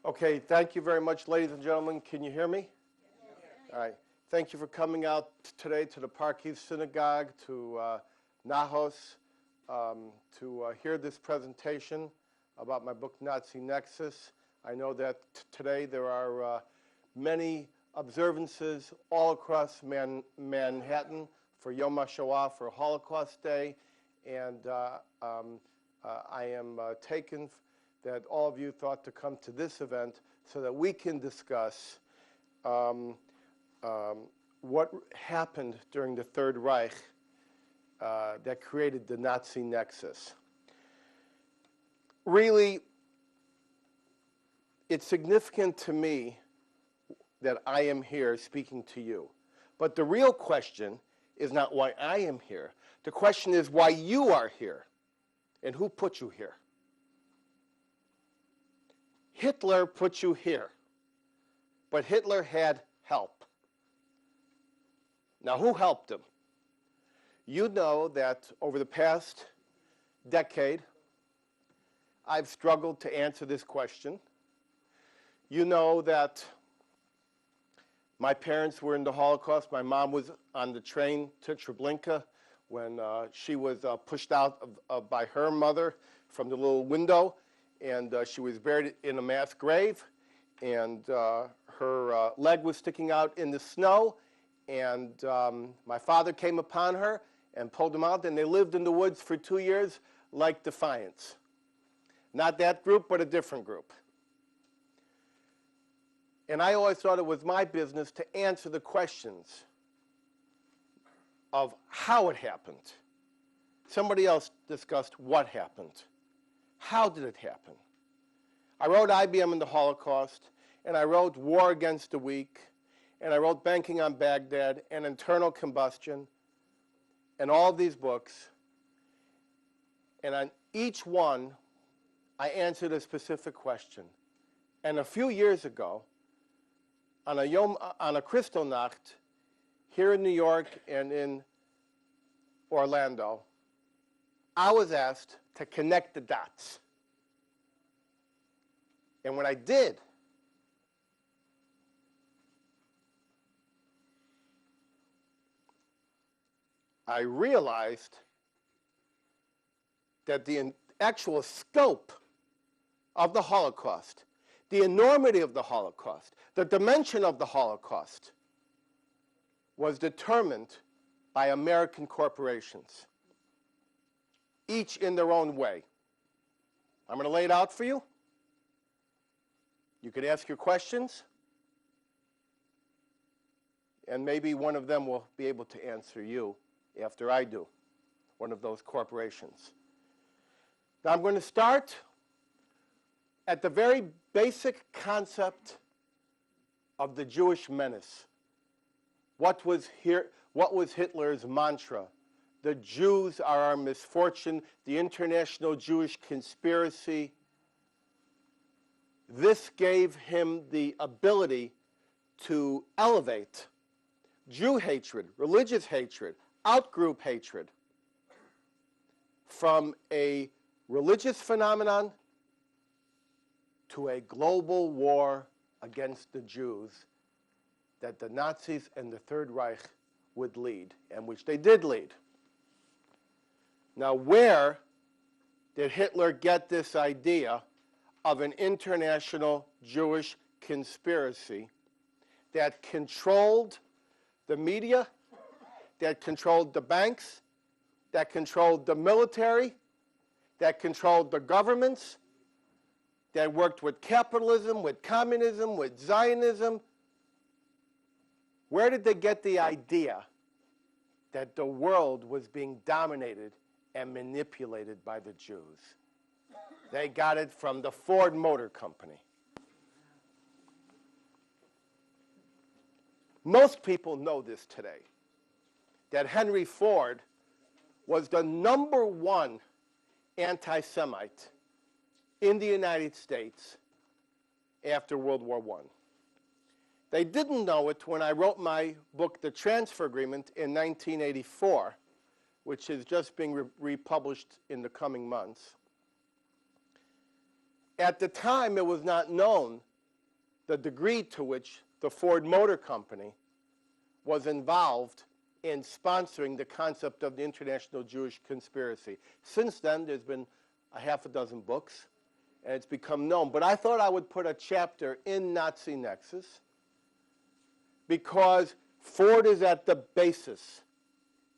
Okay, thank you very much, ladies and gentlemen. Can you hear me? All right. Thank you for coming out today to the Park East Synagogue, to Nahos, to hear this presentation about my book, Nexus. I know that today there are many observances all across Manhattan for Yom HaShoah, for Holocaust Day, and I am taken that all of you thought to come to this event so that we can discuss what happened during the Third Reich that created the Nazi Nexus. Really, it's significant to me that I am here speaking to you. But the real question is not why I am here. The question is why you are here and who put you here. Hitler put you here, but Hitler had help. Now, who helped him? You know that over the past decade, I've struggled to answer this question. You know that my parents were in the Holocaust. My mom was on the train to Treblinka when she was pushed out by her mother from the little window, and she was buried in a mass grave, and her leg was sticking out in the snow, and my father came upon her and pulled them out, and they lived in the woods for 2 years like defiants. Not that group, but a different group. And I always thought it was my business to answer the questions of how it happened. Somebody else discussed what happened. How did it happen? I wrote IBM in the Holocaust, and I wrote War Against the Weak, and I wrote Banking on Baghdad, and Internal Combustion, and all of these books. And on each one, I answered a specific question. And a few years ago, on a Kristallnacht, here in New York and in Orlando, I was asked to connect the dots. And when I did, I realized that the actual scope of the Holocaust, the enormity of the Holocaust, the dimension of the Holocaust was determined by American corporations, each in their own way. I'm going to lay it out for you. You could ask your questions, and maybe one of them will be able to answer you after I do, one of those corporations. Now I'm going to start at the very basic concept of the Jewish menace. What was Hitler's mantra? The Jews are our misfortune, the international Jewish conspiracy. This gave him the ability to elevate Jew hatred, religious hatred, out-group hatred from a religious phenomenon to a global war against the Jews that the Nazis and the Third Reich would lead, and which they did lead. Now, where did Hitler get this idea of an international Jewish conspiracy that controlled the media, that controlled the banks, that controlled the military, that controlled the governments, that worked with capitalism, with communism, with Zionism? Where did they get the idea that the world was being dominated and manipulated by the Jews? They got it from the Ford Motor Company. Most people know this today, that Henry Ford was the #1 anti-Semite in the United States after World War I. They didn't know it when I wrote my book, The Transfer Agreement, in 1984, which is just being republished in the coming months. At the time, it was not known the degree to which the Ford Motor Company was involved in sponsoring the concept of the international Jewish conspiracy. Since then, there's been a half a dozen books, and it's become known. But I thought I would put a chapter in Nazi Nexus because Ford is at the basis.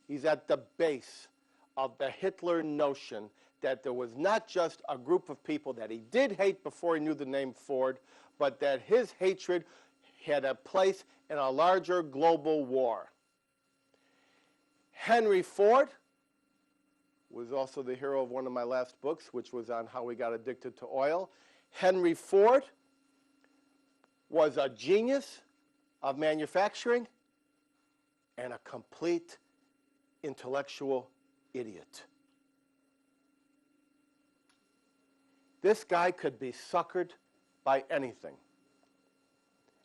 He's at the base of the Hitler notion that there was not just a group of people that he did hate before he knew the name Ford, but that his hatred had a place in a larger global war. Henry Ford was also the hero of one of my last books, which was on how we got addicted to oil. Henry Ford was a genius of manufacturing and a complete intellectual idiot. This guy could be suckered by anything.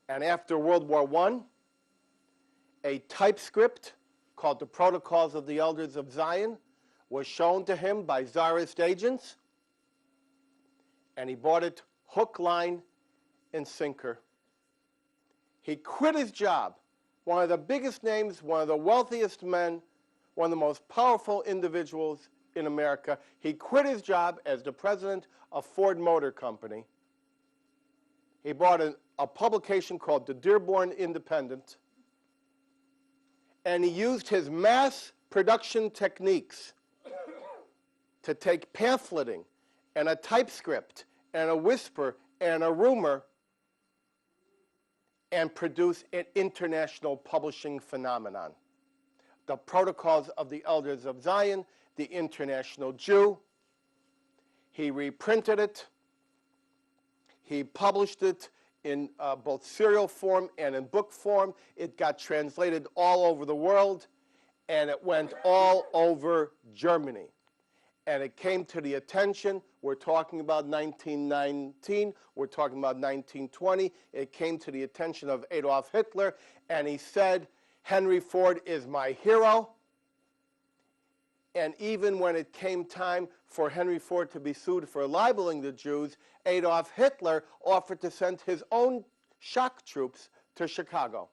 And after World War I, a typescript called the Protocols of the Elders of Zion was shown to him by Tsarist agents, and he bought it hook, line, and sinker. He quit his job, one of the biggest names, one of the wealthiest men, one of the most powerful individuals in America. He quit his job as the president of Ford Motor Company. He bought a publication called the Dearborn Independent, and he used his mass production techniques to take pamphleting and a typescript and a whisper and a rumor and produce an international publishing phenomenon. The Protocols of the Elders of Zion, the International Jew. He reprinted it. He published it in both serial form and in book form. It got translated all over the world, and it went all over Germany. And it came to the attention, we're talking about 1919, we're talking about 1920, it came to the attention of Adolf Hitler, and he said, Henry Ford is my hero. And even when it came time for Henry Ford to be sued for libeling the Jews, Adolf Hitler offered to send his own shock troops to Chicago.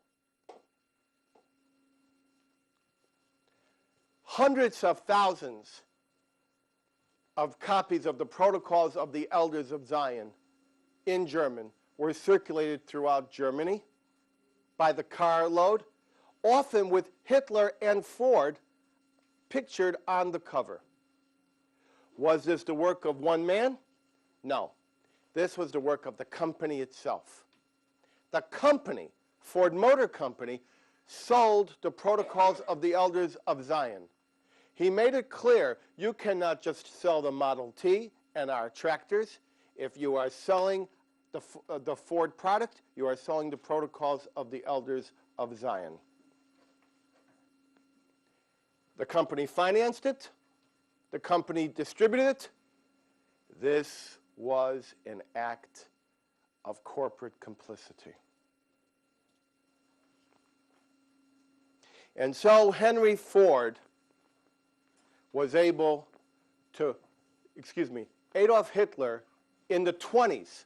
Hundreds of thousands of copies of the Protocols of the Elders of Zion in German were circulated throughout Germany by the carload, often with Hitler and Ford pictured on the cover. Was this the work of one man? No. This was the work of the company itself. The company, Ford Motor Company, sold the Protocols of the Elders of Zion. He made it clear you cannot just sell the Model T and our tractors. If you are selling the Ford product, you are selling the Protocols of the Elders of Zion. The company financed it. The company distributed it. This was an act of corporate complicity. And so Henry Ford was able to, Adolf Hitler in the 20s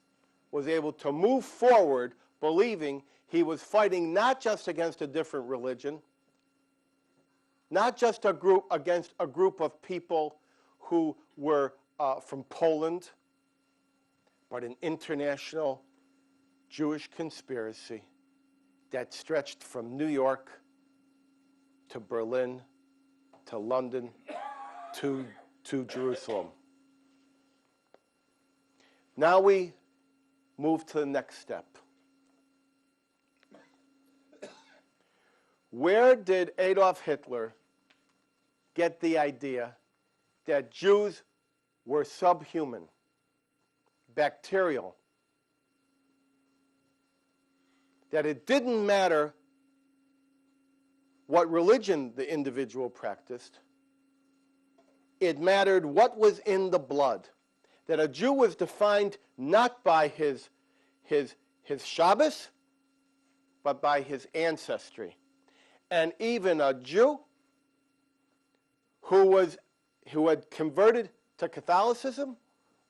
was able to move forward believing he was fighting not just against a different religion, not just against a group of people who were from Poland, but an international Jewish conspiracy that stretched from New York to Berlin to London to Jerusalem. Now we move to the next step. Where did Adolf Hitler get the idea that Jews were subhuman, bacterial, that it didn't matter what religion the individual practiced, it mattered what was in the blood, that a Jew was defined not by his Shabbos, but by his ancestry. And even a Jew who had converted to Catholicism,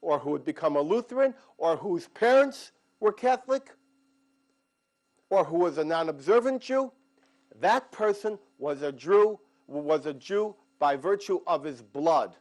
or who had become a Lutheran, or whose parents were Catholic, or who was a non-observant Jew, that person was a Jew by virtue of his blood.